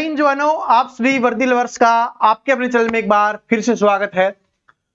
जय हिंद जवानों, आप सभी वर्दी लवर्स का आपके अपने चैनल में एक बार फिर से स्वागत है।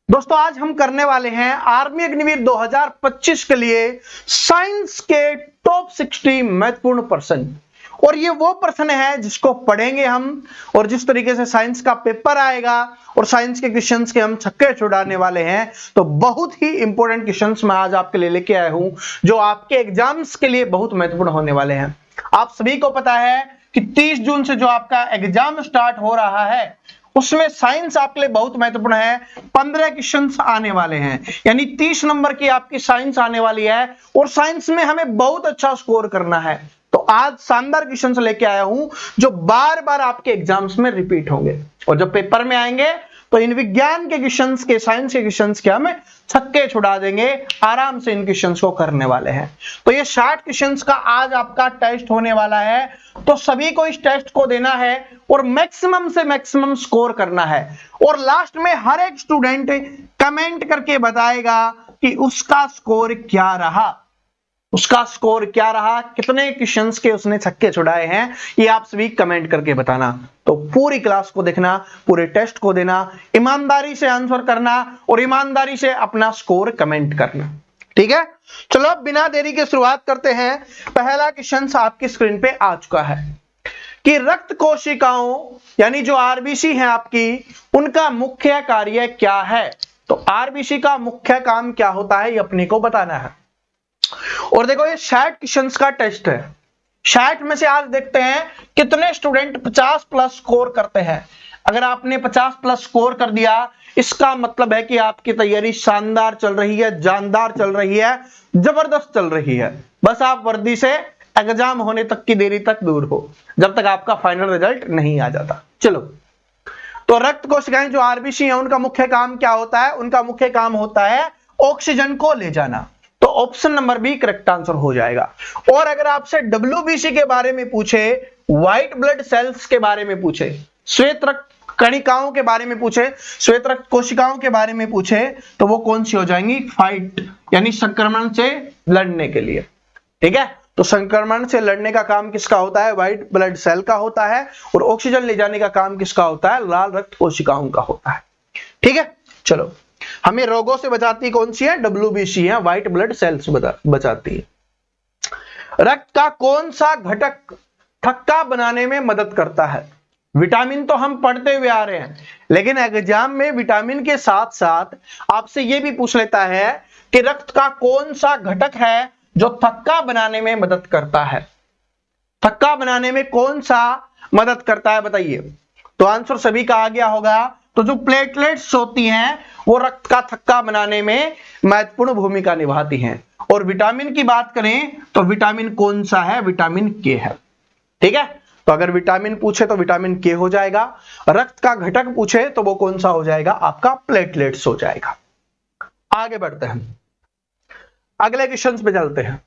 दोस्तों आज हम करने वाले हैं आर्मी अग्निवीर 2025 के लिए साइंस के टॉप 60 महत्वपूर्ण प्रश्न। और ये वो प्रश्न है जिसको पढ़ेंगे हम, और जिस तरीके से साइंस का पेपर आएगा और साइंस के क्वेश्चंस के हम छक्के छुड़ाने वाले हैं, तो बहुत ही इंपॉर्टेंट क्वेश्चंस मैं आज आपके लिए लेके आया हूं जो आपके एग्जाम्स के लिए बहुत महत्वपूर्ण होने वाले हैं। आप सभी को पता है कि 30 जून से जो आपका एग्जाम स्टार्ट हो रहा है उसमें साइंस आपके लिए बहुत महत्वपूर्ण है। 15 क्वेश्चंस आने वाले हैं, यानी 30 नंबर की आपकी साइंस आने वाली है और साइंस में हमें बहुत अच्छा स्कोर करना है। तो आज शानदार क्वेश्चंस लेके आया हूं जो बार बार आपके एग्जाम्स में रिपीट होंगे, और जब पेपर में आएंगे तो इन विज्ञान के क्वेश्चंस के, साइंस के क्वेश्चंस के हम छक्के छुड़ा देंगे, आराम से इन क्वेश्चंस को करने वाले हैं। तो ये 60 क्वेश्चंस का आज आपका टेस्ट होने वाला है, तो सभी को इस टेस्ट को देना है और मैक्सिमम से मैक्सिमम स्कोर करना है। और लास्ट में हर एक स्टूडेंट कमेंट करके बताएगा कि उसका स्कोर क्या रहा, कितने क्वेश्चंस के उसने छक्के छुड़ाए हैं, ये आप सभी कमेंट करके बताना। तो पूरी क्लास को देखना, पूरे टेस्ट को देना, ईमानदारी से आंसर करना और ईमानदारी से अपना स्कोर कमेंट करना, ठीक है। चलो अब बिना देरी के शुरुआत करते हैं। पहला क्वेश्चन आपकी स्क्रीन पे आ चुका है कि रक्त कोशिकाओं यानी जो आरबीसी है आपकी, उनका मुख्य कार्य क्या है। तो आरबीसी का मुख्य काम क्या होता है ये अपने को बताना है। और देखो ये 60 क्वेश्चंस का टेस्ट है। 60 में से आज देखते हैं कितने स्टूडेंट 50 प्लस स्कोर करते हैं। अगर आपने 50 प्लस स्कोर कर दिया, इसका मतलब है कि आपकी तैयारी शानदार चल रही है, जानदार चल रही है, जबरदस्त चल रही है। बस आप वर्दी से एग्जाम होने तक की देरी तक दूर हो, जब तक आपका फाइनल रिजल्ट नहीं आ जाता। चलो, तो रक्त कोशिकाएं जो आरबीसी है उनका मुख्य काम क्या होता है। उनका मुख्य काम होता है ऑक्सीजन को ले जाना। तो option number B correct answer हो जाएगा। और अगर आपसे डब्ल्यूबीसी के बारे में पूछे, व्हाइट ब्लड सेल्स के बारे में पूछे, श्वेत रक्त कणिकाओं के बारे में पूछे, श्वेत रक्त कोशिकाओं के बारे में पूछे, तो वो कौन सी हो जाएंगी, फाइट यानी संक्रमण से लड़ने के लिए, ठीक है। तो संक्रमण से लड़ने का काम किसका होता है, व्हाइट ब्लड सेल का होता है। और ऑक्सीजन ले जाने का काम किसका होता है, लाल रक्त कोशिकाओं का होता है, ठीक है। चलो, हमें रोगों से बचाती कौन सी है, डब्ल्यूबीसी है, व्हाइट ब्लड सेल्स बचाती है। रक्त का कौन सा घटक थक्का बनाने में मदद करता है। विटामिन तो हम पढ़ते हुए आ रहे हैं, लेकिन एग्जाम में विटामिन के साथ साथ आपसे यह भी पूछ लेता है कि रक्त का कौन सा घटक है जो थक्का बनाने में मदद करता है। थक्का बनाने में कौन सा मदद करता है बताइए। तो आंसर सभी का आ गया होगा। तो जो प्लेटलेट्स होती हैं वो रक्त का थक्का बनाने में महत्वपूर्ण भूमिका निभाती हैं। और विटामिन की बात करें तो विटामिन कौन सा है, विटामिन के है, ठीक है। तो अगर विटामिन पूछे तो विटामिन के हो जाएगा, रक्त का घटक पूछे तो वो कौन सा हो जाएगा, आपका प्लेटलेट्स हो जाएगा। आगे बढ़ते हैं, अगले क्वेश्चन पे चलते हैं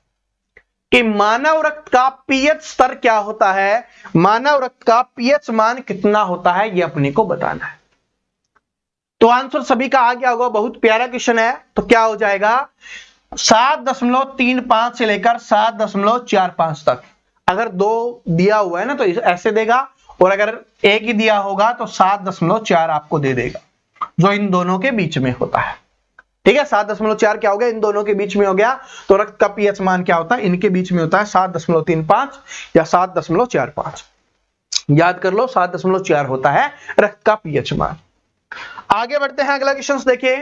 कि मानव रक्त का पीएच स्तर क्या होता है। मानव रक्त का पीएच मान कितना होता है ये अपने को बताना है। तो आंसर सभी का आ गया होगा, बहुत प्यारा क्वेश्चन है। तो क्या हो जाएगा, 7.35 से लेकर 7.45 तक। अगर 2 दिया हुआ है ना तो ऐसे देगा, और अगर 1 ही दिया होगा तो 7.4 आपको दे देगा, जो इन दोनों के बीच में होता है, ठीक है। 7.4 क्या हो गया, इन दोनों के बीच में हो गया। तो रक्त का पीएच मान क्या होता है, इनके बीच में होता है 7.35 या 7.45। याद कर लो, 7.4 होता है रक्त का पीएच मान। आगे बढ़ते हैं, अगला क्वेश्चन देखिए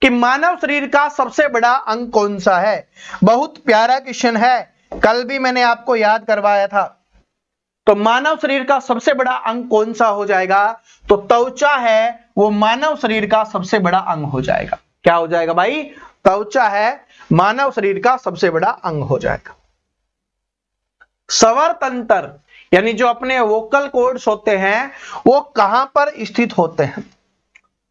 कि मानव शरीर का सबसे बड़ा अंग कौन सा है। बहुत प्यारा क्वेश्चन है, कल भी मैंने आपको याद करवाया था। तो मानव शरीर का सबसे बड़ा अंग कौन सा हो जाएगा, तो त्वचा है वो मानव शरीर का सबसे बड़ा अंग हो जाएगा। क्या हो जाएगा भाई, त्वचा है मानव शरीर का सबसे बड़ा अंग हो जाएगा। स्वर तंत्र यानी जो अपने वोकल कॉर्ड्स होते हैं वो कहां पर स्थित होते हैं।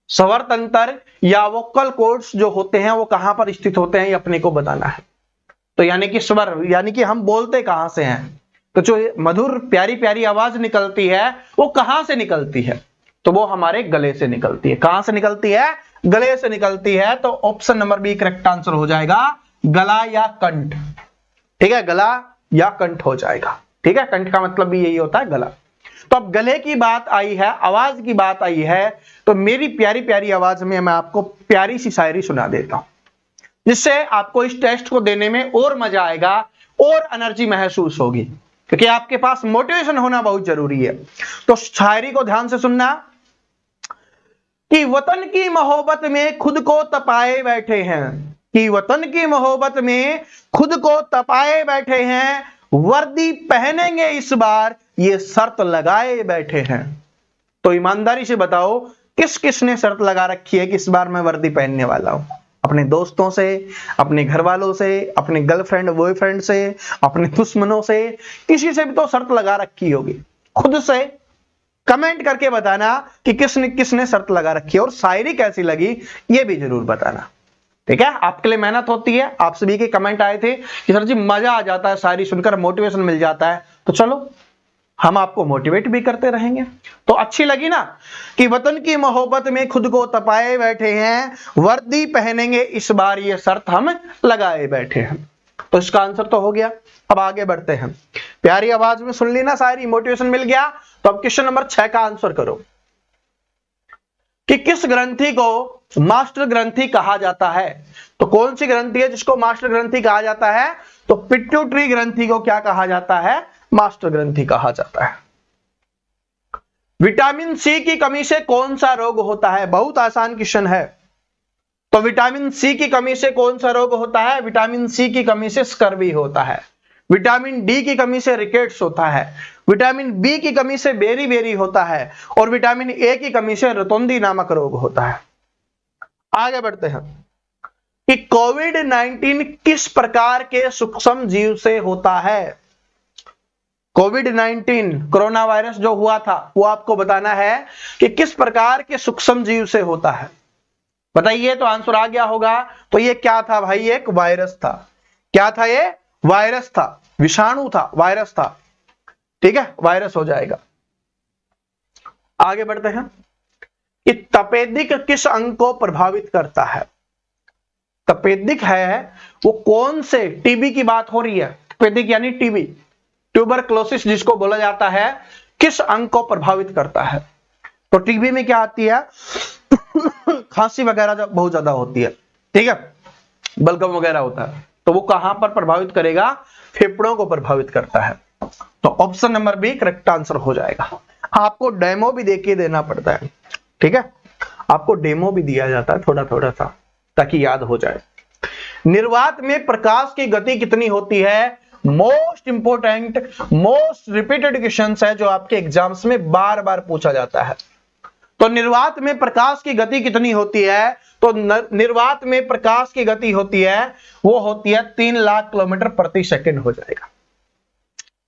स्वर तंत्र या वोकल कॉर्ड्स जो होते हैं वो कहां पर स्थित होते हैं ये अपने को बताना है। तो यानी कि स्वर यानी कि हम बोलते कहां से हैं, तो जो मधुर प्यारी प्यारी आवाज निकलती है वो कहां से निकलती है, तो वो हमारे गले से निकलती है। कहां से निकलती है, गले से निकलती है। तो option number B correct answer हो जाएगा, गला या कंठ, ठीक है, गला या कंठ हो जाएगा, ठीक है। कंठ का मतलब भी यही होता है गला। तो अब गले की बात आई है, आवाज की बात आई है, तो मेरी प्यारी प्यारी आवाज में मैं आपको प्यारी सी शायरी सुना देता हूं, जिससे आपको इस टेस्ट को देने में और मजा आएगा और एनर्जी महसूस होगी, क्योंकि आपके पास मोटिवेशन होना बहुत जरूरी है। तो शायरी को ध्यान से सुनना कि वतन की मोहब्बत में खुद को तपाए बैठे हैं, कि वतन की मोहब्बत में खुद को तपाए बैठे हैं, वर्दी पहनेंगे इस बार ये शर्त लगाए बैठे हैं। तो ईमानदारी से बताओ किस किस ने शर्त लगा रखी है कि इस बार मैं वर्दी पहनने वाला हूं? अपने दोस्तों से, अपने घर वालों से, अपने गर्लफ्रेंड बॉयफ्रेंड से, अपने दुश्मनों से, किसी से भी तो शर्त लगा रखी होगी। खुद से कमेंट करके बताना कि किसने शर्त लगा रखी है, और शायरी कैसी लगी ये भी जरूर बताना। ठीक है, आपके लिए मेहनत होती है। आप सभी के कमेंट आए थे कि सर जी मजा आ जाता है शायरी सुनकर, मोटिवेशन मिल जाता है, तो चलो हम आपको मोटिवेट भी करते रहेंगे। तो अच्छी लगी ना कि वतन की मोहब्बत में खुद को तपाए बैठे हैं, वर्दी पहनेंगे इस बार ये शर्त हम लगाए बैठे हैं। तो इसका आंसर तो हो गया। अब आगे बढ़ते हैं। प्यारी आवाज में सुन ली ना शायरी, मोटिवेशन मिल गया। तो अब क्वेश्चन नंबर 6 का आंसर करो कि किस ग्रंथि को मास्टर ग्रंथि कहा जाता है? तो कौन सी ग्रंथि है जिसको मास्टर ग्रंथि कहा जाता है? तो पिट्यूटरी ग्रंथि को क्या कहा जाता है? मास्टर ग्रंथि कहा जाता है। विटामिन सी की कमी से कौन सा रोग होता है? बहुत आसान क्वेश्चन है। तो विटामिन सी की कमी से कौन सा रोग होता है? विटामिन सी की कमी से स्कर्वी होता है। विटामिन डी की कमी से रिकेट्स होता है। विटामिन बी की कमी से बेरी बेरी होता है, और विटामिन ए की कमी से रतौंधी नामक रोग होता है। आगे बढ़ते हैं कि कोविड-19 किस प्रकार के सूक्ष्म जीव से होता है? कोविड-19 कोरोना वायरस जो हुआ था वो आपको बताना है कि किस प्रकार के सूक्ष्म जीव से होता है। बताइए, तो आंसर आ गया होगा। तो ये क्या था भाई? एक वायरस था। क्या था ये? वायरस था, विषाणु था, वायरस था। ठीक है, वायरस हो जाएगा। आगे बढ़ते हैं कि तपेदिक किस अंग को प्रभावित करता है? तपेदिक है वो कौन से, टीबी की बात हो रही है, तपेदिक यानी टीबी, ट्यूबरक्लोसिस जिसको बोला जाता है, किस अंग को प्रभावित करता है? तो टीबी में क्या आती है? खांसी वगैरह बहुत ज्यादा होती है, ठीक है, बलगम वगैरह होता है, तो वो कहां पर प्रभावित करेगा? फेफड़ों को प्रभावित करता है। तो option number B correct answer हो जाएगा। आपको डेमो भी देके देना पड़ता है, ठीक है, आपको डेमो भी दिया जाता है थोड़ा थोड़ा सा, ताकि याद हो जाए। निर्वात में प्रकाश की गति कितनी होती है? Most important, most repeated question है जो आपके एग्जाम्स में बार बार पूछा जाता है। तो निर्वात में प्रकाश की गति कितनी होती है? तो निर्वात में प्रकाश की गति होती है, वो होती है 3 लाख किलोमीटर प्रति सेकंड हो जाएगा।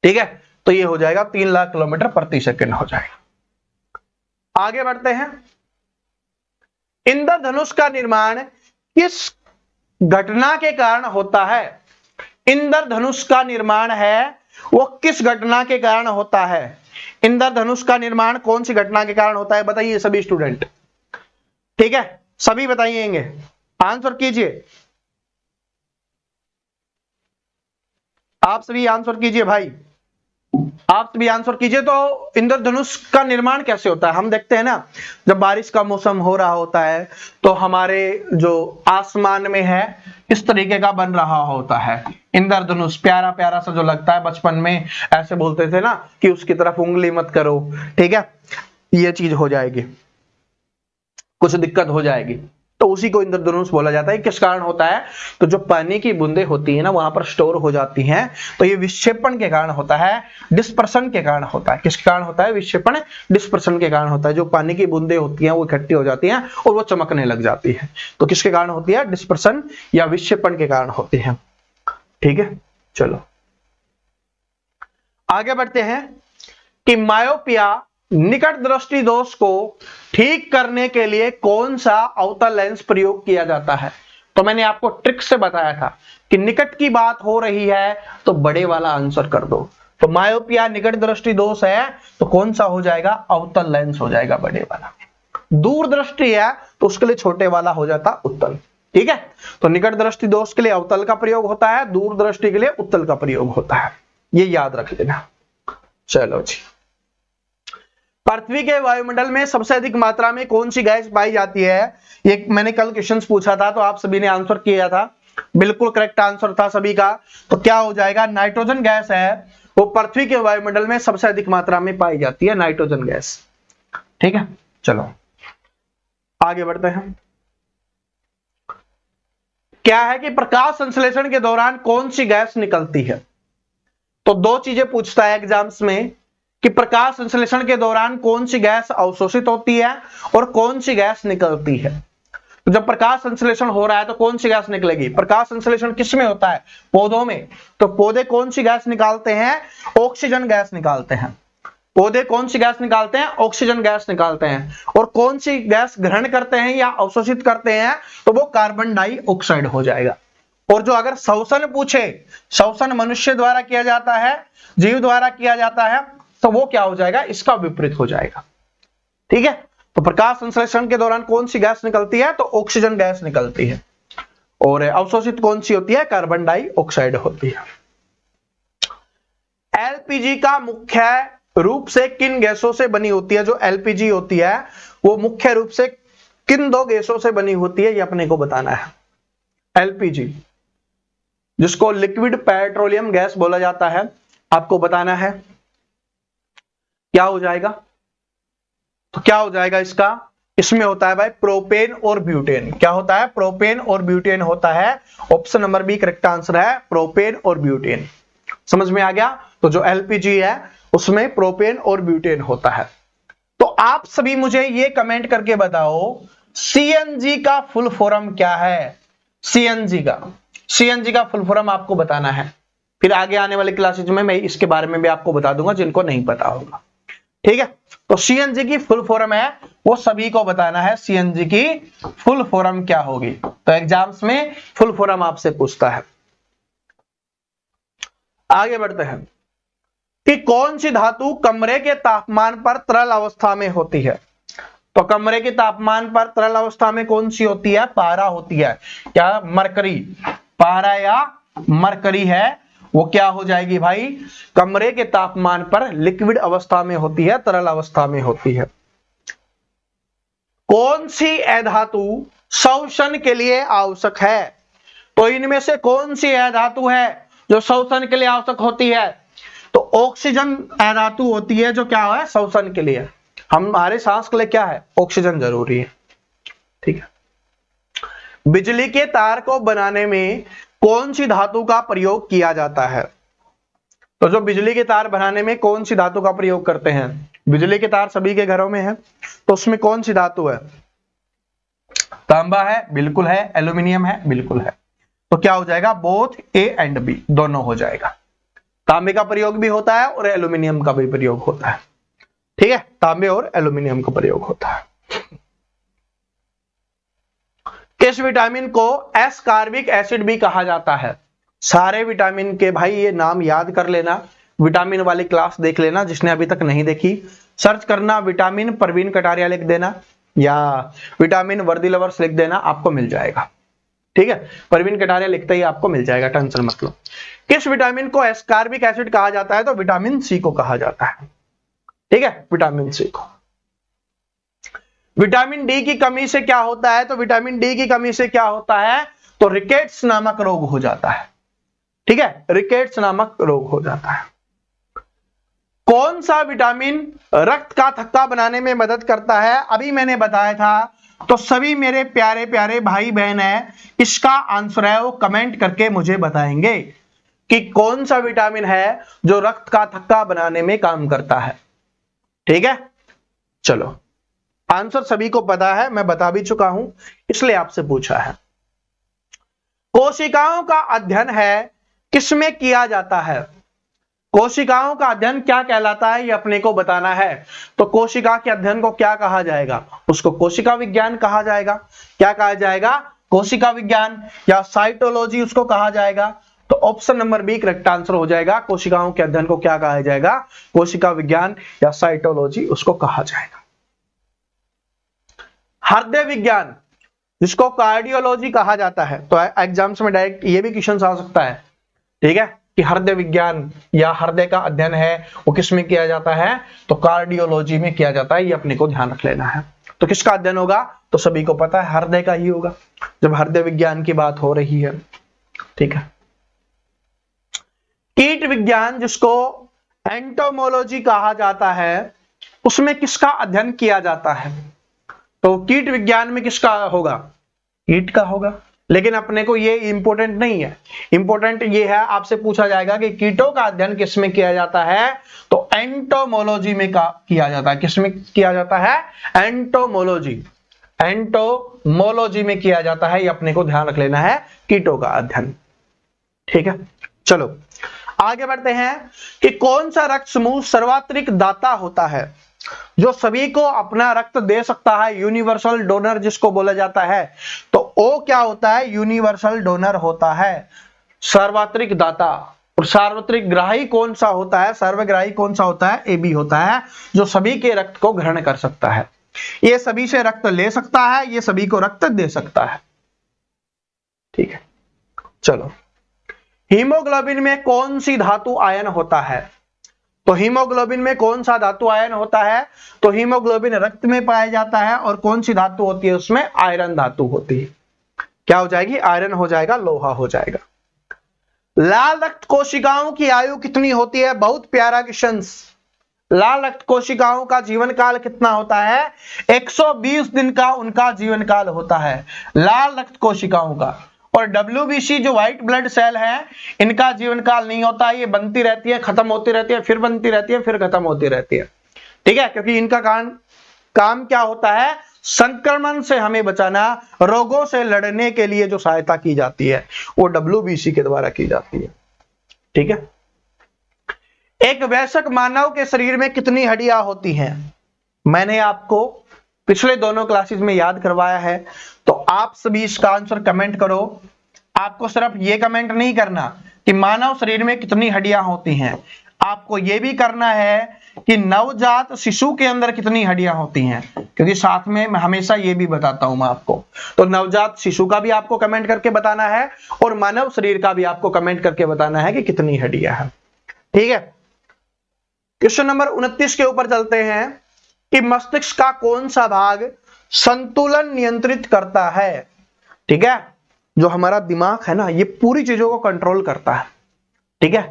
ठीक है, तो ये हो जाएगा 3 लाख किलोमीटर प्रति सेकंड हो जाएगा। आगे बढ़ते हैं। इंद्रधनुष का निर्माण किस घटना के कारण होता है? इंद्रधनुष का निर्माण है वो किस घटना के कारण होता है? इंद्रधनुष का निर्माण कौन सी घटना के कारण होता है? बताइए सभी स्टूडेंट, ठीक है, सभी बताइएंगे, आंसर कीजिए, आप सभी आंसर कीजिए भाई, आप सभी आंसर कीजिए। तो इंद्रधनुष का निर्माण कैसे होता है? हम देखते हैं ना, जब बारिश का मौसम हो रहा होता है तो हमारे जो आसमान में है इस तरीके का बन रहा होता है इंद्रधनुष, प्यारा प्यारा सा जो लगता है। बचपन में ऐसे बोलते थे ना कि उसकी तरफ उंगली मत करो, ठीक है, ये चीज हो जाएगी, कुछ दिक्कत हो जाएगी, तो उसी को इंद्रधनुष बोला जाता है। किस कारण होता है? तो जो पानी की बूंदें होती है ना वहां पर स्टोर हो जाती हैं, तो ये विक्षेपण के कारण होता है, डिस्पर्सन के कारण होता है। किसके कारण होता है? विक्षेपण, डिस्पर्सन के कारण होता है। जो पानी की बूंदें होती हैं वो इकट्ठी हो जाती हैं और वो चमकने लग जाती है, तो किसके कारण होती है? डिस्पर्सन या विक्षेपण के कारण होती है। ठीक है, चलो आगे बढ़ते हैं कि मायोपिया, निकट दृष्टि दोष को ठीक करने के लिए कौन सा अवतल लेंस प्रयोग किया जाता है? तो मैंने आपको ट्रिक से बताया था कि निकट की बात हो रही है तो बड़े वाला आंसर कर दो। तो मायोपिया निकट दृष्टि दोष है तो कौन सा हो जाएगा? अवतल लेंस हो जाएगा बड़े वाला। दूर दृष्टि है तो उसके लिए छोटे वाला हो जाता उत्तल। ठीक है, तो निकट दृष्टि दोष के लिए अवतल का प्रयोग होता है, दूर दृष्टि के लिए उत्तल का प्रयोग होता है, ये याद रख लेना। चलो जी, पृथ्वी के वायुमंडल में सबसे अधिक मात्रा में कौन सी गैस पाई जाती है? ये मैंने कल क्वेश्चन पूछा था तो आप सभी ने आंसर किया था, बिल्कुल करेक्ट आंसर था सभी का। तो क्या हो जाएगा, नाइट्रोजन गैस है वो पृथ्वी के वायुमंडल में सबसे अधिक मात्रा में पाई जाती है, नाइट्रोजन गैस। ठीक है, चलो आगे बढ़ते हैं। क्या है कि प्रकाश संश्लेषण के दौरान कौन सी गैस निकलती है? तो दो चीजें पूछता है एग्जाम्स में कि प्रकाश संश्लेषण के दौरान कौन सी गैस अवशोषित होती है और कौन सी गैस निकलती है। तो जब प्रकाश संश्लेषण हो रहा है तो कौन सी गैस निकलेगी? प्रकाश संश्लेषण किस में होता है? पौधों में। तो पौधे कौन सी गैस निकालते हैं? ऑक्सीजन गैस निकालते हैं। पौधे कौन सी गैस निकालते हैं? ऑक्सीजन गैस निकालते हैं। और कौन सी गैस ग्रहण करते हैं या अवशोषित करते हैं? तो वो कार्बन डाइऑक्साइड हो जाएगा। और जो अगर श्वसन पूछे, श्वसन मनुष्य द्वारा किया जाता है, जीव द्वारा किया जाता है, तो वो क्या हो जाएगा? इसका विपरीत हो जाएगा। ठीक है, तो प्रकाश संश्लेषण के दौरान कौन सी गैस निकलती है? तो ऑक्सीजन गैस निकलती है। और अवशोषित कौन सी होती है? कार्बन डाइऑक्साइड होती है। एलपीजी का मुख्य रूप से किन गैसों से बनी होती है? जो एलपीजी होती है वो मुख्य रूप से किन दो गैसों से बनी होती है, ये अपने को बताना है। एलपीजी जिसको लिक्विड पेट्रोलियम गैस बोला जाता है, आपको बताना है क्या हो जाएगा। तो क्या हो जाएगा इसका? इसमें होता है भाई प्रोपेन और ब्यूटेन। क्या होता है? प्रोपेन और ब्यूटेन होता है। Option number B correct answer है, प्रोपेन और ब्यूटेन। समझ में आ गया? तो जो एलपीजी है उसमें प्रोपेन और ब्यूटेन होता है। तो आप सभी मुझे ये कमेंट करके बताओ सीएनजी का फुल फॉर्म क्या है? सीएनजी का फुल फॉर्म आपको बताना है। फिर आगे आने वाली क्लासेज में मैं इसके बारे में भी आपको बता दूंगा जिनको नहीं पता होगा। ठीक है, तो सीएनजी की फुल फॉर्म है वो सभी को बताना है। सीएनजी की फुल फॉर्म क्या होगी? तो एग्जाम्स में फुल फॉर्म आपसे पूछता है। आगे बढ़ते हैं कि कौन सी धातु कमरे के तापमान पर तरल अवस्था में होती है? तो कमरे के तापमान पर तरल अवस्था में कौन सी होती है? पारा होती है। क्या? मरकरी। पारा या मरकरी है वो क्या हो जाएगी भाई? कमरे के तापमान पर लिक्विड अवस्था में होती है, तरल अवस्था में होती है। कौन सी अधातु श्वसन के लिए आवश्यक है? तो इनमें से कौन सी अधातु है जो श्वसन के लिए आवश्यक होती है? तो ऑक्सीजन अधातु होती है जो क्या है? श्वसन के लिए। हमारे सांस के लिए क्या है? ऑक्सीजन जरूरी है। ठीक है, बिजली के तार को बनाने में कौन सी धातु का प्रयोग किया जाता है? तो जो बिजली के तार बनाने में कौन सी धातु का प्रयोग करते हैं? बिजली के तार सभी के घरों में है, तो उसमें कौन सी धातु है? तांबा है, बिल्कुल है। एल्यूमिनियम है, बिल्कुल है। तो क्या हो जाएगा? बोथ ए एंड बी, दोनों हो जाएगा। तांबे का प्रयोग भी होता है और एल्यूमिनियम का भी प्रयोग होता है। ठीक है, तांबे और एल्यूमिनियम का प्रयोग होता है। किस विटामिन को एस्कॉर्बिक एसिड भी कहा जाता है? सारे विटामिन के भाई ये नाम याद कर लेना, विटामिन वाली क्लास देख लेना जिसने अभी तक नहीं देखी। सर्च करना विटामिन प्रवीण कटारिया लिख देना या विटामिन वर्दी लवर्स लिख देना, आपको मिल जाएगा। ठीक है, प्रवीण कटारिया लिखते ही आपको मिल जाएगा, टेंशन मत लो। किस विटामिन को एस्कॉर्बिक एसिड कहा जाता है? तो विटामिन सी को कहा जाता है। ठीक है, विटामिन सी को। विटामिन डी की कमी से क्या होता है? तो विटामिन डी की कमी से क्या होता है? तो रिकेट्स नामक रोग हो जाता है। ठीक है, रिकेट्स नामक रोग हो जाता है। कौन सा विटामिन रक्त का थक्का बनाने में मदद करता है? अभी मैंने बताया था, तो सभी मेरे प्यारे प्यारे भाई बहन है, इसका आंसर है वो कमेंट करके मुझे बताएंगे कि कौन सा विटामिन है जो रक्त का थक्का बनाने में काम करता है। ठीक है, चलो आंसर सभी को पता है, मैं बता भी चुका हूं, इसलिए आपसे पूछा है। कोशिकाओं का अध्ययन है किसमें किया जाता है? कोशिकाओं का अध्ययन क्या कहलाता है, ये अपने को बताना है। तो कोशिका के अध्ययन को क्या कहा जाएगा? उसको कोशिका विज्ञान कहा जाएगा। क्या कहा जाएगा? कोशिका विज्ञान या साइटोलॉजी उसको कहा जाएगा। तो option number B correct answer हो जाएगा। कोशिकाओं के अध्ययन को क्या कहा जाएगा? कोशिका विज्ञान या साइटोलॉजी उसको कहा जाएगा। हृदय विज्ञान जिसको कार्डियोलॉजी कहा जाता है, तो एग्जाम्स में डायरेक्ट ये भी क्वेश्चन आ सकता है। ठीक है, कि हृदय विज्ञान या हृदय का अध्ययन है वो किस में किया जाता है, तो कार्डियोलॉजी में किया जाता है। ये अपने को ध्यान रख लेना है। तो किसका अध्ययन होगा, तो सभी को पता है हृदय का ही होगा जब हृदय विज्ञान की बात हो रही है। ठीक है। कीट विज्ञान जिसको एंटोमोलॉजी कहा जाता है, उसमें किसका अध्ययन किया जाता है, तो कीट विज्ञान में किसका होगा, कीट का होगा। लेकिन अपने को ये इंपॉर्टेंट नहीं है, इंपॉर्टेंट ये है आपसे पूछा जाएगा कि कीटों का अध्ययन किस में किया जाता है, तो एंटोमोलॉजी में किया जाता है। किस में किया जाता है, एंटोमोलॉजी, एंटोमोलॉजी में किया जाता है। ये अपने को ध्यान रख लेना है, कीटों का अध्ययन। ठीक है, चलो आगे बढ़ते हैं कि कौन सा रक्त समूह सर्वात्रिक दाता होता है, जो सभी को अपना रक्त दे सकता है, यूनिवर्सल डोनर जिसको बोला जाता है। तो ओ क्या होता है, यूनिवर्सल डोनर होता है, सर्वात्रिक दाता। और सार्वत्रिक ग्राही कौन सा होता है, सर्वग्राही कौन सा होता है, ए बी होता है, जो सभी के रक्त को ग्रहण कर सकता है। ये सभी से रक्त ले सकता है, ये सभी को रक्त दे सकता है। ठीक है, चलो हीमोग्लोबिन में कौन सी धातु आयन होता है, तो हीमोग्लोबिन में कौन सा धातु आयन होता है, तो हीमोग्लोबिन रक्त में पाया जाता है। और कौन सी धातु होती है उसमें, आयरन धातु होती है। क्या हो जाएगी, आयरन हो जाएगा, लोहा हो जाएगा। लाल रक्त कोशिकाओं की आयु कितनी होती है, बहुत प्यारा क्वेश्चन। लाल रक्त कोशिकाओं का जीवन काल कितना होता है, 120 दिन का उनका जीवन काल होता है लाल रक्त कोशिकाओं का। और WBC जो व्हाइट ब्लड सेल है, इनका जीवन काल नहीं होता है, ये बनती रहती है, खत्म होती रहती है, फिर बनती रहती है, फिर खत्म होती रहती है। ठीक है, क्योंकि इनका काम क्या होता है, संक्रमण से हमें बचाना, रोगों से लड़ने के लिए जो सहायता की जाती है वो WBC के द्वारा की जाती है। ठीक है, एक वयस्क मानव के शरीर में कितनी हड्डियां होती हैं, मैंने आपको पिछले दोनों क्लासेस में याद करवाया है। तो आप सभी इसका आंसर कमेंट करो। आपको सिर्फ ये कमेंट नहीं करना कि मानव शरीर में कितनी हड्डियां होती हैं, आपको ये भी करना है कि नवजात शिशु के अंदर कितनी हड्डियां होती हैं, क्योंकि साथ में मैं हमेशा ये भी बताता हूं मैं आपको। तो नवजात शिशु का भी आपको कमेंट करके बताना है और मानव शरीर का भी आपको कमेंट करके बताना है कि कितनी हड्डियां हैं। ठीक है, क्वेश्चन नंबर 29 के ऊपर चलते हैं कि मस्तिष्क का कौन सा भाग संतुलन नियंत्रित करता है। ठीक है, जो हमारा दिमाग है ना, ये पूरी चीजों को कंट्रोल करता है। ठीक है,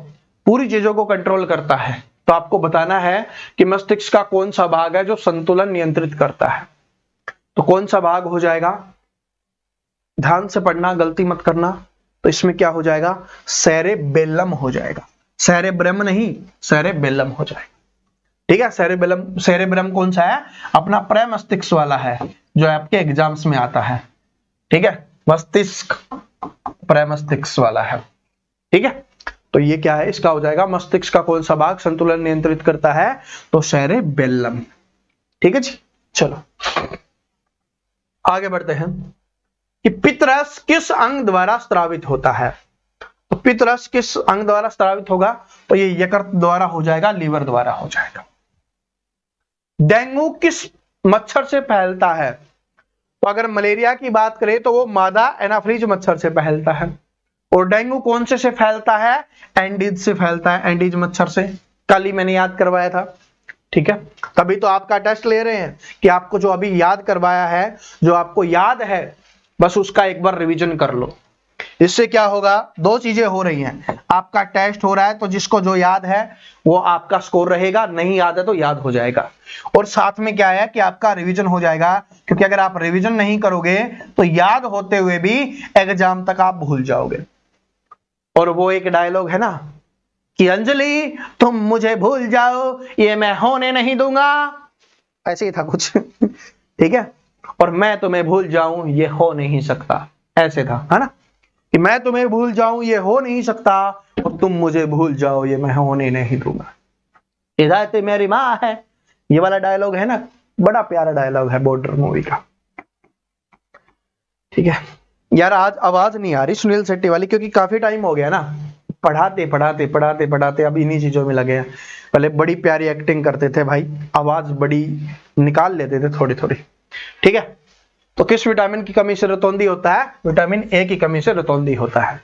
पूरी चीजों को कंट्रोल करता है। तो आपको बताना है कि मस्तिष्क का कौन सा भाग है जो संतुलन नियंत्रित करता है। तो कौन सा भाग हो जाएगा, ध्यान से पढ़ना, गलती मत करना। तो इसमें क्या हो जाएगा, सेरेबेलम हो जाएगा, सेरेब्रम नहीं, सेरेबेलम हो जाएगा। ठीक है, सेरेब्रम कौन सा है, अपना प्रमस्तिष्क वाला है जो आपके एग्जाम्स में आता है। ठीक है, मस्तिष्क प्रमस्तिष्क वाला है। ठीक है, तो ये क्या है, इसका हो जाएगा मस्तिष्क का कौन सा भाग संतुलन नियंत्रित करता है, तो सेरेबेलम। ठीक है जी, चलो आगे बढ़ते हैं कि पित्तरस किस अंग द्वारा स्रावित होता है। तो पित्तरस किस अंग द्वारा स्रावित होगा, तो ये यकृत द्वारा हो जाएगा, लीवर द्वारा हो जाएगा। डेंगू किस मच्छर से फैलता है, तो अगर मलेरिया की बात करें तो वो मादा एनाफ्रीज मच्छर से फैलता है। और डेंगू कौन से फैलता है, एंडीज से फैलता है, एंडीज मच्छर से। कल ही मैंने याद करवाया था। ठीक है, तभी तो आपका टेस्ट ले रहे हैं कि आपको जो अभी याद करवाया है, जो आपको याद है, बस उसका एक बार रिवीजन कर लो। इससे क्या होगा, दो चीजें हो रही हैं, आपका टेस्ट हो रहा है तो जिसको जो याद है वो आपका स्कोर रहेगा, नहीं याद है तो याद हो जाएगा। और साथ में क्या है कि आपका रिवीजन हो जाएगा, क्योंकि अगर आप रिवीजन नहीं करोगे तो याद होते हुए भी एग्जाम तक आप भूल जाओगे। और वो एक डायलॉग है ना कि अंजलि तुम मुझे भूल जाओ, ये मैं होने नहीं दूंगा, ऐसे ही था कुछ। ठीक है, और मैं तुम्हें भूल जाऊं ये हो नहीं सकता, ऐसे था, है ना, कि मैं तुम्हें भूल जाऊं ये हो नहीं सकता, और तुम मुझे भूल जाओ ये मैं होने नहीं दूंगा, हिदायत मेरी माँ है। ये वाला डायलॉग है ना, बड़ा प्यारा डायलॉग है बॉर्डर मूवी का। ठीक है यार, आज आवाज नहीं आ रही सुनील शेट्टी वाली, क्योंकि काफी टाइम हो गया ना, पढ़ाते अब इन्हीं चीजों में लगे हैं। पहले बड़ी प्यारी एक्टिंग करते थे भाई, आवाज बड़ी निकाल लेते थे थोड़ी थोड़ी। ठीक है, तो किस विटामिन की कमी से रतौंधी होता है, विटामिन ए की कमी से रतौंधी होता है।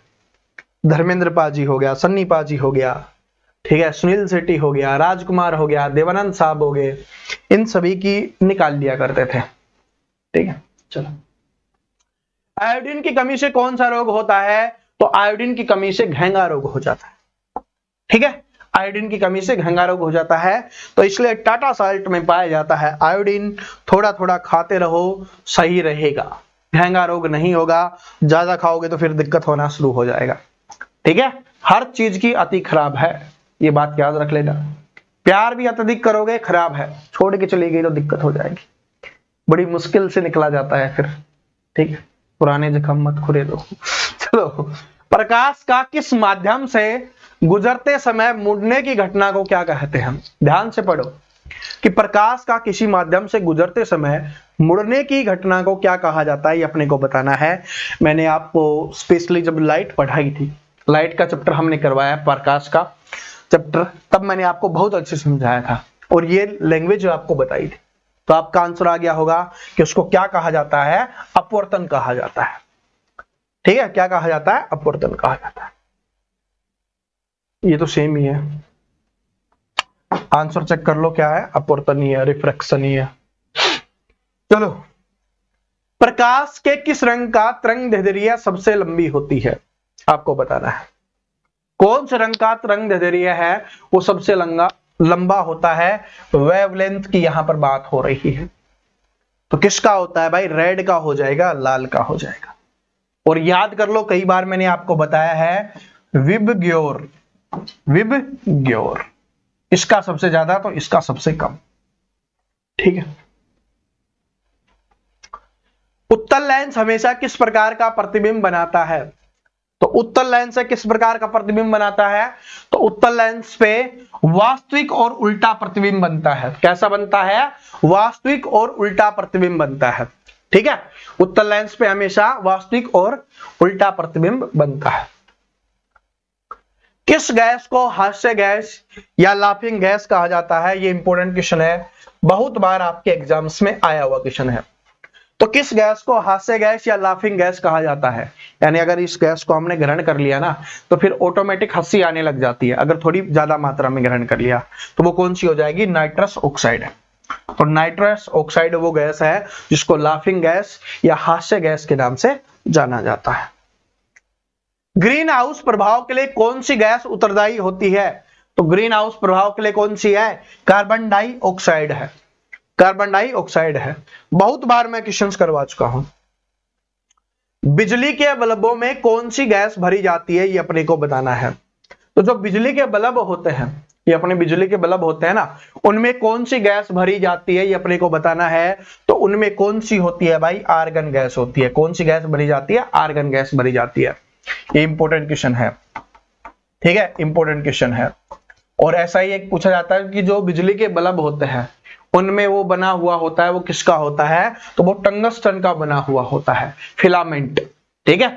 धर्मेंद्र पाजी हो गया, सन्नी पाजी हो गया, ठीक है, सुनील शेट्टी हो गया, राजकुमार हो गया, देवानंद साहब हो गए, इन सभी की निकाल लिया करते थे। ठीक है, चलो। आयोडीन की कमी से कौन सा रोग होता है? तो आयोडीन की कमी से घेंगा रोग हो जाता है। ठीक है, आयोडीन की कमी से घेंगा रोग हो जाता है, तो इसलिए टाटा साल्ट में पाया जाता है आयोडीन। थोड़ा थोड़ा खाते रहो, सही रहेगा, घेंगा रोग नहीं होगा। ज्यादा खाओगे तो फिर दिक्कत होना शुरू हो जाएगा। ठीक है, हर चीज की अति खराब है, ये बात याद रख लेना। प्यार भी अत्यधिक करोगे खराब है, छोड़ के चली गई तो दिक्कत हो जाएगी, बड़ी मुश्किल से निकला जाता है फिर। ठीक है, पुराने जख्म मत खुरे दो। चलो, प्रकाश का किस माध्यम से गुजरते समय मुड़ने की घटना को क्या कहते हैं? ध्यान से पढ़ो कि प्रकाश का किसी माध्यम से गुजरते समय मुड़ने की घटना को क्या कहा जाता है, ये अपने को बताना है। मैंने आपको स्पेशली जब लाइट पढ़ाई थी, लाइट का चैप्टर हमने करवाया, प्रकाश का चैप्टर, तब मैंने आपको बहुत अच्छे से समझाया था और ये लैंग्वेज आपको बताई थी, तो आपका आंसर आ गया होगा कि उसको क्या कहा जाता है? अपवर्तन कहा जाता है। ठीक है, क्या कहा जाता है? अपवर्तन कहा जाता है। ये तो सेम ही है, आंसर चेक कर लो क्या है, अपवर्तन ही है, रिफ्रैक्शन ही है। चलो, प्रकाश के किस रंग का तरंगदैर्ध्य सबसे लंबी होती है? आपको बताना है कौन से रंग का तरंगदैर्ध्य है वो सबसे लंबा होता है। वेवलेंथ की यहां पर बात हो रही है, तो किसका होता है भाई? रेड का हो जाएगा, लाल का हो जाएगा। और याद कर लो, कई बार मैंने आपको बताया है, विबग्योर, विबग्योर, इसका सबसे ज्यादा तो इसका सबसे कम। ठीक है, उत्तल लेंस हमेशा किस प्रकार का प्रतिबिंब बनाता है? तो उत्तल लेंस से किस प्रकार का प्रतिबिंब बनाता है? तो उत्तल लेंस पे वास्तविक और उल्टा प्रतिबिंब बनता है। कैसा बनता है? वास्तविक और उल्टा प्रतिबिंब बनता है। ठीक है, उत्तल लेंस पे हमेशा वास्तविक और उल्टा प्रतिबिंब बनता है। किस गैस को हास्य गैस या लाफिंग गैस कहा जाता है? ये इंपॉर्टेंट क्वेश्चन है, बहुत बार आपके एग्जाम्स में आया हुआ क्वेश्चन है। तो किस गैस को हास्य गैस या लाफिंग गैस कहा जाता है? यानी अगर इस गैस को हमने ग्रहण कर लिया ना, तो फिर ऑटोमेटिक हंसी आने लग जाती है। अगर थोड़ी ज्यादा मात्रा में ग्रहण कर लिया तो वो कौन सी हो जाएगी? नाइट्रस ऑक्साइड है। तो नाइट्रस ऑक्साइड वो गैस है जिसको लाफिंग गैस या हास्य गैस के नाम से जाना जाता है। ग्रीन हाउस प्रभाव के लिए कौन सी गैस उत्तरदायी होती है? तो ग्रीन हाउस प्रभाव के लिए कौन सी है? कार्बन डाइऑक्साइड है, कार्बन डाइऑक्साइड है। बहुत बार मैं क्वेश्चंस करवा चुका हूं। बिजली के बल्बों में कौन सी गैस भरी जाती है, ये अपने को बताना है। तो जो बिजली के बल्ब होते हैं, ये अपने बिजली के बल्ब होते हैं ना, उनमें कौन सी गैस भरी जाती है, ये अपने को बताना है। तो उनमें कौन सी होती है भाई? आर्गन गैस होती है। कौन सी गैस भरी जाती है? आर्गन गैस भरी जाती है। ये इंपॉर्टेंट क्वेश्चन है। ठीक है, इंपॉर्टेंट क्वेश्चन है। और ऐसा ही एक पूछा जाता है कि जो बिजली के बल्ब होते हैं उनमें वो बना हुआ होता है, वो किसका होता है? तो वो टंगस्टन का बना हुआ होता है, फिलामेंट। ठीक है,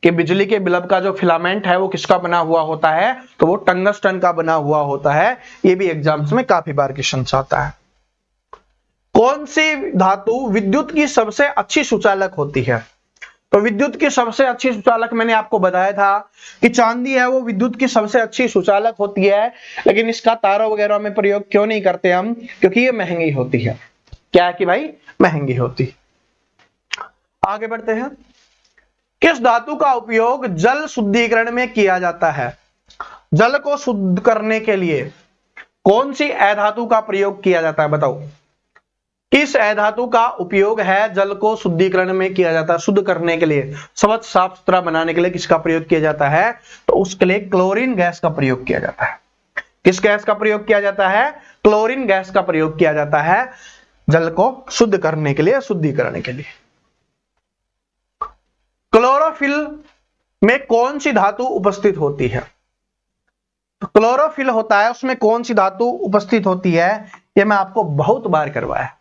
कि बिजली के बल्ब का जो फिलामेंट है वो किसका बना हुआ होता है? तो वो टंगस्टन का बना हुआ होता है। ये भी एग्जाम्स में काफी बार क्वेश्चन आता है। कौन सी धातु विद्युत की सबसे अच्छी सुचालक होती है? तो विद्युत की सबसे अच्छी सुचालक मैंने आपको बताया था कि चांदी है, वो विद्युत की सबसे अच्छी सुचालक होती है, लेकिन इसका तारों वगैरह में प्रयोग क्यों नहीं करते हम? क्योंकि ये महंगी होती है। क्या है कि भाई? महंगी होती। आगे बढ़ते हैं। किस धातु का उपयोग जल शुद्धिकरण में किया जाता है? जल को शुद्ध करने के लिए कौन सी अधातु का प्रयोग किया जाता है? बताओ, किस अधातु का उपयोग है जल को शुद्धिकरण में किया जाता है? शुद्ध करने के लिए, स्वच्छ साफ सुथरा बनाने के लिए किसका प्रयोग किया जाता है? तो उसके लिए क्लोरीन गैस का प्रयोग किया जाता है। किस गैस का प्रयोग किया जाता है? क्लोरीन गैस का प्रयोग किया जाता है जल को शुद्ध करने के लिए, शुद्धिकरण के लिए। क्लोरोफिल में कौन सी धातु उपस्थित होती है? तो क्लोरोफिल होता है, उसमें कौन सी धातु उपस्थित होती है? ये मैं आपको बहुत बार करवाया।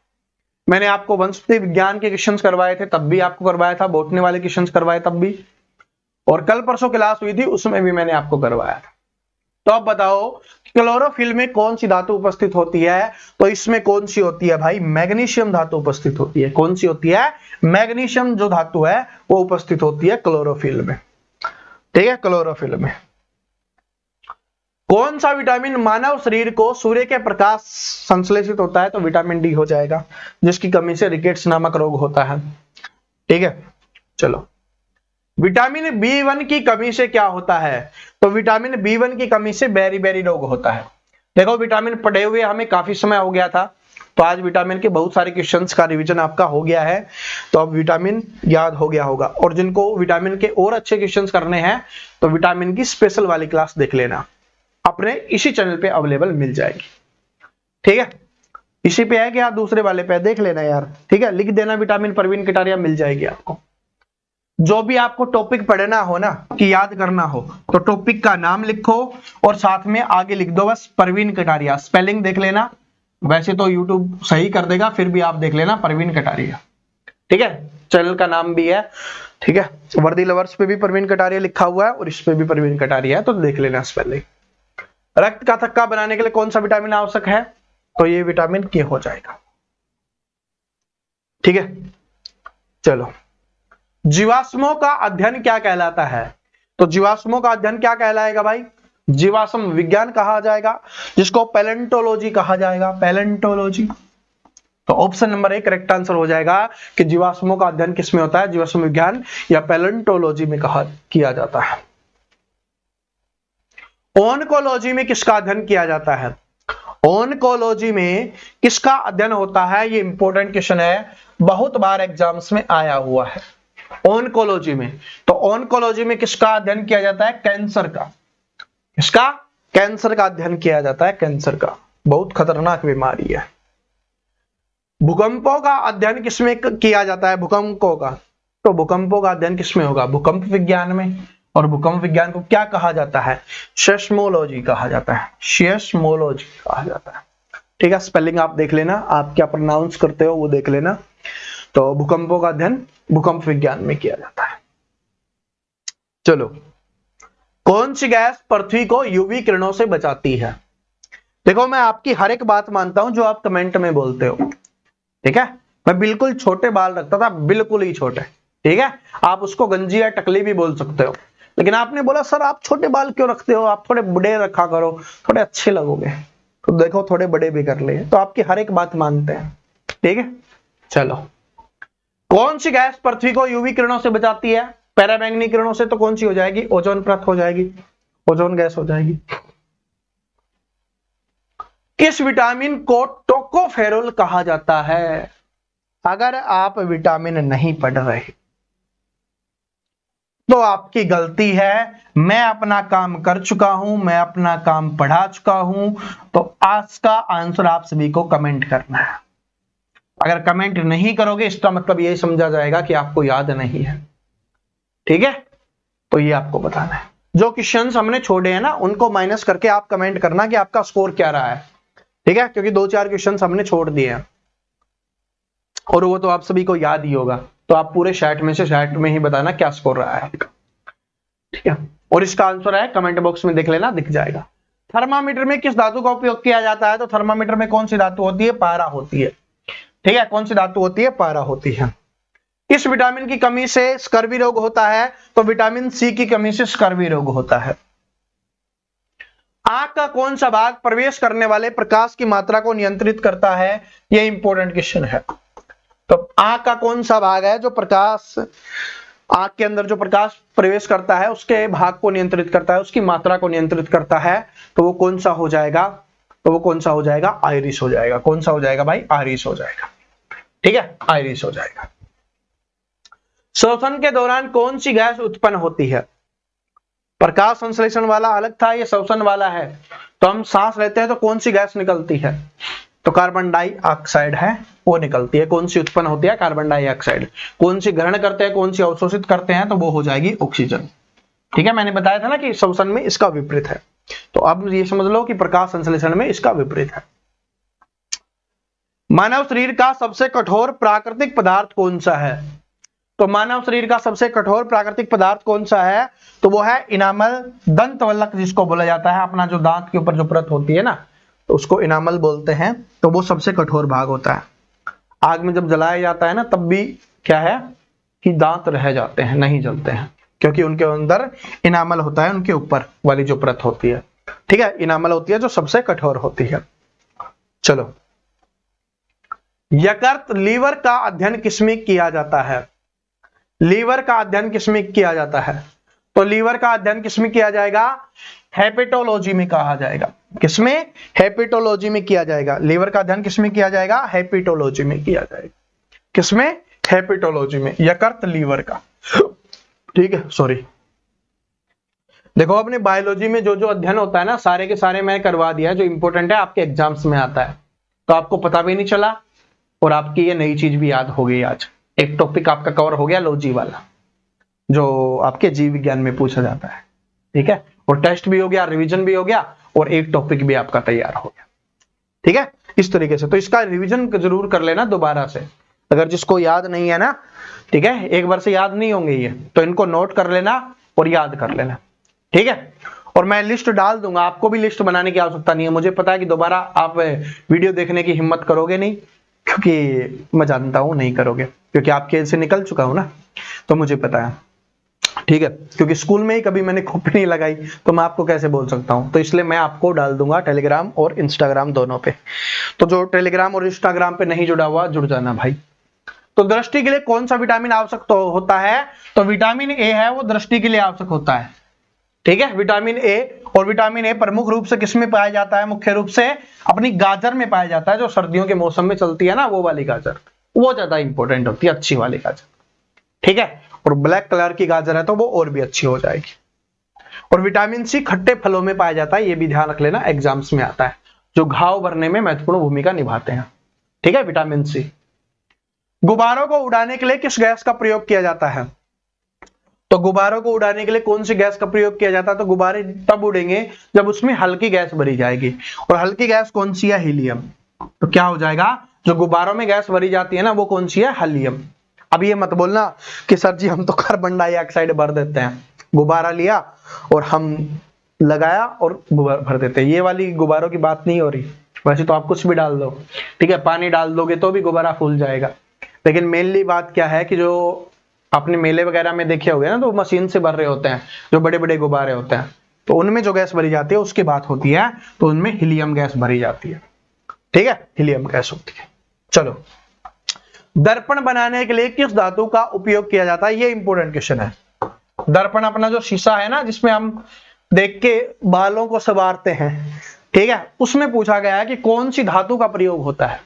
मैंने आपको वनस्पति विज्ञान के क्वेश्चंस करवाए थे, तब भी आपको करवाया था, बॉटनी वाले क्वेश्चंस करवाए तब भी, और कल परसों क्लास हुई थी उसमें भी मैंने आपको करवाया था। तो अब बताओ क्लोरोफिल में कौन सी धातु उपस्थित होती है? तो इसमें कौन सी होती है भाई? मैग्नीशियम धातु उपस्थित होती है। कौन सी होती है? मैग्नीशियम जो धातु है वो उपस्थित होती है क्लोरोफिल में। ठीक है, क्लोरोफिल में। कौन सा विटामिन मानव शरीर को सूर्य के प्रकाश संश्लेषित होता है? तो विटामिन डी हो जाएगा, जिसकी कमी से रिकेट्स नामक रोग होता है। ठीक है, चलो। विटामिन B1 की कमी से क्या होता है? तो विटामिन B1 की कमी से बेरी रोग होता है। देखो, विटामिन पढ़े हुए हमें काफी समय हो गया था, तो आज विटामिन के बहुत सारे क्वेश्चंस का रिवीजन आपका हो गया है, तो अब विटामिन याद हो गया होगा। और जिनको विटामिन के और अच्छे क्वेश्चंस करने हैं तो विटामिन की स्पेशल वाली क्लास देख लेना, अपने इसी चैनल पे अवेलेबल मिल जाएगी। ठीक है, इसी पे है कि आप दूसरे वाले पे देख लेना यार। ठीक है, लिख देना विटामिन परवीन कटारिया, मिल जाएगी आपको। जो भी आपको टॉपिक पढ़ना हो ना, कि याद करना हो, तो टॉपिक का नाम लिखो और साथ में आगे लिख दो बस परवीन कटारिया, स्पेलिंग देख लेना। वैसे तो यूट्यूब सही कर देगा, फिर भी आप देख लेना परवीन कटारिया। ठीक है, चैनल का नाम भी है। ठीक है, वर्दी लवर्स पे भी परवीन कटारिया लिखा हुआ है और इस पे भी परवीन कटारिया है, तो देख लेना स्पेलिंग। रक्त का थक्का बनाने के लिए कौन सा विटामिन आवश्यक है? तो ये विटामिन के हो जाएगा। ठीक है, चलो। जीवाश्मों का अध्ययन क्या कहलाता है? तो जीवाश्मों का अध्ययन क्या कहलाएगा भाई? जीवाश्म विज्ञान कहा जाएगा, जिसको पैलेंटोलॉजी कहा जाएगा, पैलेंटोलॉजी। तो ऑप्शन नंबर 1 करेक्ट आंसर हो जाएगा कि जीवाश्मों का अध्ययन किसमें होता है? जीवाश्म विज्ञान या पैलेंटोलॉजी में किया जाता है। ओनकोलॉजी में किसका अध्ययन किया जाता है? ओनकोलॉजी में किसका अध्ययन होता है? ये इंपॉर्टेंट क्वेश्चन है, बहुत बार एग्जाम्स में आया हुआ है। ओनकोलॉजी में, तो ओनकोलॉजी में किसका अध्ययन किया जाता है? कैंसर का। किसका? कैंसर का अध्ययन किया जाता है, कैंसर का। बहुत खतरनाक बीमारी है। भूकंपों का अध्ययन किसमें किया जाता है? भूकंपों का। तो भूकंपों का अध्ययन किसमें होगा? भूकंप विज्ञान में। और भूकंप विज्ञान को क्या कहा जाता है? सेस्मोलॉजी कहा जाता है, सेस्मोलॉजी कहा जाता है। ठीक है, स्पेलिंग आप देख लेना, आप क्या प्रोनाउंस करते हो वो देख लेना। तो भूकंपों का अध्ययन भूकंप विज्ञान में किया जाता है। चलो, कौन सी गैस पृथ्वी को यूवी किरणों से बचाती है? देखो, मैं आपकी हर एक बात मानता हूं जो आप कमेंट में बोलते हो। ठीक है, मैं बिल्कुल छोटे बाल रखता था, बिल्कुल ही छोटे। ठीक है, आप उसको गंजी या टकली भी बोल सकते हो, लेकिन आपने बोला सर आप छोटे बाल क्यों रखते हो, आप थोड़े बड़े रखा करो, थोड़े अच्छे लगोगे। तो देखो, थोड़े बड़े भी कर ले, तो आपकी हर एक बात मानते हैं। ठीक है, चलो। कौन सी गैस पृथ्वी को यूवी किरणों से बचाती है? पैराबैंगनी किरणों से तो कौन सी हो जाएगी? ओजोन परत हो जाएगी, ओजोन गैस हो जाएगी। किस विटामिन को टोकोफेरोल कहा जाता है? अगर आप विटामिन नहीं पढ़ रहे तो आपकी गलती है। मैं अपना काम कर चुका हूं, मैं अपना काम पढ़ा चुका हूं, तो आज का आंसर आप सभी को कमेंट करना है। अगर कमेंट नहीं करोगे इसका मतलब यही समझा जाएगा कि आपको याद नहीं है। ठीक है, तो ये आपको बताना है। जो क्वेश्चंस हमने छोड़े हैं ना, उनको माइनस करके आप कमेंट करना कि आपका स्कोर क्या रहा है। ठीक है, क्योंकि 2-4 क्वेश्चंस हमने छोड़ दिए हैं और वो तो आप सभी को याद ही होगा, तो आप पूरे 60 में से 60 में ही बताना क्या स्कोर रहा है आपका। ठीक है, और इसका आंसर है कमेंट बॉक्स में देख लेना, दिख जाएगा। थर्मामीटर में किस धातु का उपयोग किया जाता है? तो थर्मामीटर में कौन सी धातु होती है? पारा होती है। ठीक है, कौन सी धातु होती है? पारा होती है। किस विटामिन की कमी से स्कर्वी रोग होता है? तो विटामिन सी की कमी से स्कर्वी रोग होता है। आंख का कौन सा भाग प्रवेश करने वाले प्रकाश की मात्रा को नियंत्रित करता है? यह इंपॉर्टेंट क्वेश्चन है। तो आंख का कौन सा भाग है जो प्रकाश, आंख के अंदर जो प्रकाश प्रवेश करता है उसके भाग को नियंत्रित करता है, उसकी मात्रा को नियंत्रित करता है? तो वो कौन सा हो जाएगा? तो वो कौन सा हो जाएगा? आइरिस हो जाएगा। कौन सा हो जाएगा भाई? आइरिस हो जाएगा। ठीक है, आइरिस हो जाएगा। श्वसन के दौरान कौन सी गैस उत्पन्न होती है? प्रकाश संश्लेषण वाला अलग था, ये श्वसन वाला है। तो हम सांस लेते हैं तो कौन सी गैस निकलती है? तो कार्बन डाइऑक्साइड है, वो निकलती है। कौन सी उत्पन्न होती है? Carbon dioxide. कौन सी ग्रहण करते हैं, कौन सी अवशोषित करते हैं? तो वो हो जाएगी ऑक्सीजन। ठीक है, मैंने बताया था ना कि श्वसन में इसका विपरीत है। तो अब ये समझ लो कि प्रकाश संश्लेषण में इसका विपरीत है। मानव शरीर का सबसे कठोर प्राकृतिक पदार्थ कौन सा है? तो मानव शरीर का सबसे कठोर प्राकृतिक पदार्थ कौन सा है? तो वो है इनामल, दंतवल्लक जिसको बोला जाता है। अपना जो दांत के ऊपर जो परत होती है ना, तो उसको इनामल बोलते हैं। तो वो सबसे कठोर भाग होता है। आग में जब जलाया जाता है ना, तब भी क्या है कि दांत रह जाते हैं, नहीं जलते हैं। क्योंकि उनके अंदर इनामल होता है, उनके ऊपर वाली जो परत होती है, ठीक है, इनामल होती है जो सबसे कठोर होती है। चलो, यकृत लीवर का अध्ययन किसमें किया जाता है? लीवर का अध्ययन किसमें किया जाता है? तो लीवर का अध्ययन किसमें किया जाएगा? हेपेटोलॉजी में कहा जाएगा। किसमें? हेपेटोलॉजी में किया जाएगा। लीवर का अध्ययन किसमें किया जाएगा? हेपेटोलॉजी में किया जाएगा। किसमें? हेपेटोलॉजी में, यकृत लीवर का, ठीक है, सॉरी। देखो अपने बायोलॉजी में जो जो अध्ययन होता है ना, सारे के सारे मैं करवा दिया, जो इंपॉर्टेंट है आपके एग्जाम्स में आता है, तो आपको पता भी नहीं चला और आपकी ये नई चीज भी याद हो गई। आज एक टॉपिक आपका कवर हो गया, लॉजी वाला, जो आपके जीव विज्ञान में पूछा जाता है, ठीक है, और टेस्ट भी हो गया, रिवीजन भी हो गया और एक टॉपिक भी आपका तैयार हो गया, ठीक है, इस तरीके से। तो इसका रिवीजन जरूर कर लेना दोबारा से, अगर जिसको याद नहीं है ना, ठीक है, एक बार से याद नहीं होंगे ये, तो इनको नोट कर लेना और याद कर लेना, ठीक है। और मैं लिस्ट डाल दूंगा, आपको भी लिस्ट बनाने की आवश्यकता नहीं है। मुझे पता है कि दोबारा आप वीडियो देखने की हिम्मत करोगे नहीं, क्योंकि मैं जानता हूं नहीं करोगे, क्योंकि आपके से निकल चुका हूं ना, तो मुझे पता है, ठीक है, क्योंकि स्कूल में ही कभी मैंने कॉपी नहीं लगाई, तो मैं आपको कैसे बोल सकता हूं। तो इसलिए मैं आपको डाल दूंगा टेलीग्राम और इंस्टाग्राम दोनों पे। तो जो टेलीग्राम और इंस्टाग्राम पे नहीं जुड़ा हुआ, जुड़ जाना भाई। तो दृष्टि के लिए कौन सा विटामिन आवश्यक होता है? तो विटामिन ए है, वो दृष्टि के लिए आवश्यक होता है, ठीक है, विटामिन ए। और विटामिन ए प्रमुख रूप से किसमें पाया जाता है? मुख्य रूप से अपनी गाजर में पाया जाता है, जो सर्दियों के मौसम में चलती है ना, वो वाली गाजर, वो ज्यादा इंपॉर्टेंट होती है, अच्छी वाली गाजर, ठीक है। और ब्लैक कलर की गाजर है तो वो और भी अच्छी हो जाएगी। और विटामिन सी खट्टे फलों में पाया जाता है, ये भी ध्यान रख लेना, एग्जाम्स में आता है, जो घाव भरने में महत्वपूर्ण भूमिका निभाते हैं, ठीक है, विटामिन सी। गुब्बारों को उड़ाने के लिए किस गैस का प्रयोग किया जाता है? तो गुब्बारों को उड़ाने के लिए कौन सी गैस का प्रयोग किया जाता है? तो गुब्बारे तब उड़ेंगे जब उसमें हल्की गैस भरी जाएगी, और हल्की गैस कौन सी है? हीलियम। तो क्या हो जाएगा? जो गुब्बारों में गैस भरी जाती है ना, वो कौन सी है? हीलियम। अब ये मत बोलना कि सर जी हम तो कार्बन डाइऑक्साइड भर देते हैं। गुब्बारा लिया और हम लगाया और भर देते हैं, ये वाली गुब्बारों की बात नहीं हो रही। वैसे तो आप कुछ भी डाल दो, ठीक है, पानी डाल दोगे तो भी गुब्बारा फूल जाएगा, लेकिन मेनली बात क्या है कि जो आपने मेले वगैरह में देखे होंगे ना, तो मशीन से भर रहे होते हैं, जो बड़े बड़े गुब्बारे होते हैं, तो उनमें जो गैस भरी जाती है उसकी बात होती है, तो उनमें हीलियम गैस भरी जाती है, ठीक है, हीलियम गैस होती है। चलो, दर्पण बनाने के लिए किस धातु का उपयोग किया जाता है? ये इंपॉर्टेंट क्वेश्चन है। दर्पण अपना जो शीशा है ना, जिसमें हम देख के बालों को संवारते हैं, ठीक है, उसमें पूछा गया है कि कौन सी धातु का प्रयोग होता है।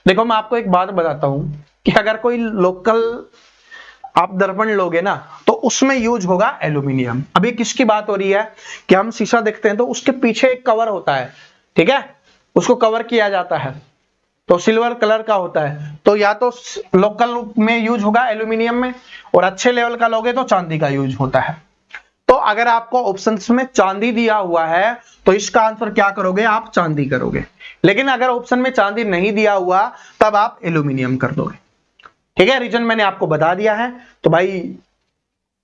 देखो मैं आपको एक बात बताता हूं कि अगर कोई लोकल आप दर्पण लोगे ना, तो उसमें यूज होगा एल्यूमिनियम। अभी किसकी बात हो रही है कि हम शीशा देखते हैं तो उसके पीछे एक कवर होता है, ठीक है, उसको कवर किया जाता है, तो सिल्वर कलर का होता है, तो या तो लोकल में यूज होगा एल्यूमिनियम में, और अच्छे लेवल का लोगे तो चांदी का यूज होता है। तो अगर आपको ऑप्शंस में चांदी दिया हुआ है तो इसका आंसर क्या करोगे? आप चांदी करोगे। लेकिन अगर ऑप्शन में चांदी नहीं दिया हुआ तब आप एल्यूमिनियम कर दोगे, ठीक है। रीजन मैंने आपको बता दिया है। तो भाई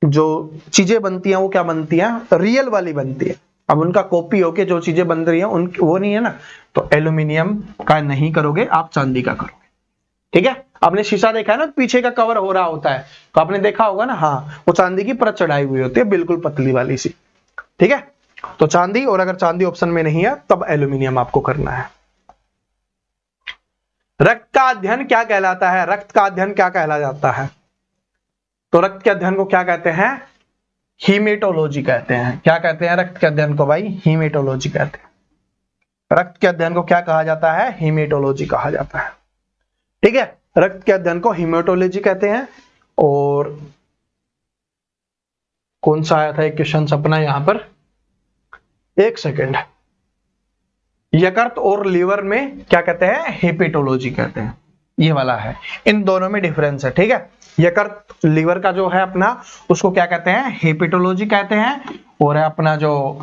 जो चीजें बनती हैं वो क्या बनती हैं? रियल वाली बनती है। अब उनका कॉपी होके जो चीजें बन रही हैं वो नहीं है ना, तो एल्यूमिनियम का नहीं करोगे, आप चांदी का करोगे, ठीक है। आपने शीशा देखा है ना, पीछे का कवर हो रहा होता है, तो आपने देखा होगा ना, हाँ, वो चांदी की परत चढ़ाई हुई होती है, बिल्कुल पतली वाली सी, ठीक है। तो चांदी, और अगर चांदी ऑप्शन में नहीं है तब एल्यूमिनियम आपको करना है। रक्त का अध्ययन क्या कहलाता है? रक्त का अध्ययन क्या कहला जाता है? तो रक्त के अध्ययन को क्या कहते हैं? हीमेटोलॉजी कहते हैं। क्या कहते हैं रक्त के अध्ययन को भाई? हीमेटोलॉजी कहते हैं। रक्त के अध्ययन को क्या कहा जाता है? हीमेटोलॉजी कहा जाता है, ठीक है। रक्त के अध्ययन को हीमेटोलॉजी कहते हैं। और कौन सा आया था एक क्वेश्चन अपना यहां पर, एक सेकेंड, यकृत और लीवर में क्या कहते हैं? हेपेटोलॉजी कहते हैं, ये वाला है। इन दोनों में डिफरेंस है, ठीक है। यकृत लीवर का जो है अपना, उसको क्या कहते हैं? हेपेटोलॉजी कहते हैं। और अपना जो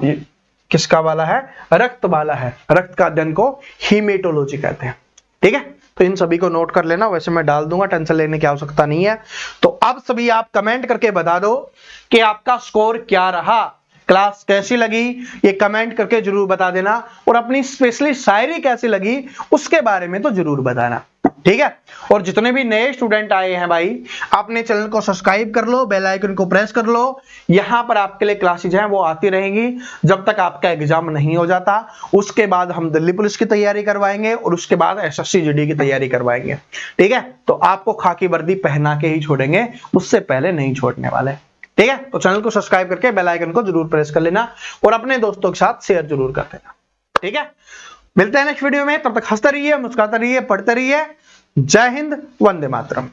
किसका वाला है? रक्त वाला है, रक्त का अध्ययन को हीमेटोलॉजी कहते हैं, ठीक है। तो इन सभी को नोट कर लेना, वैसे मैं डाल दूंगा, टेंशन लेने की आवश्यकता नहीं है। तो अब सभी आप कमेंट करके बता दो कि आपका स्कोर क्या रहा, क्लास कैसी लगी, ये कमेंट करके जरूर बता देना। और अपनी स्पेशली शायरी कैसी लगी उसके बारे में तो जरूर बताना। ठीक है। और जितने भी नए स्टूडेंट आए हैं भाई, अपने चैनल को सब्सक्राइब कर लो, बेल आइकन को प्रेस कर लो। यहां पर आपके लिए क्लासेज हैं वो आती रहेंगी जब तक आपका एग्जाम नहीं हो जाता। उसके बाद हम दिल्ली पुलिस की तैयारी करवाएंगे और उसके बाद एसएससी जीडी की तैयारी करवाएंगे। ठीक है, तो आपको खाकी वर्दी पहना के ही छोड़ेंगे, उससे पहले नहीं छोड़ने वाले। ठीक है, तो चैनल को सब्सक्राइब करके बेल आइकन को जरूर प्रेस कर लेना और अपने दोस्तों के साथ शेयर जरूर कर देना। ठीक है, मिलते हैं नेक्स्ट वीडियो में। तब तक हंसते रहिए, मुस्कुराते रहिए, पढ़ते रहिए। जय हिंद, वंदे मातरम।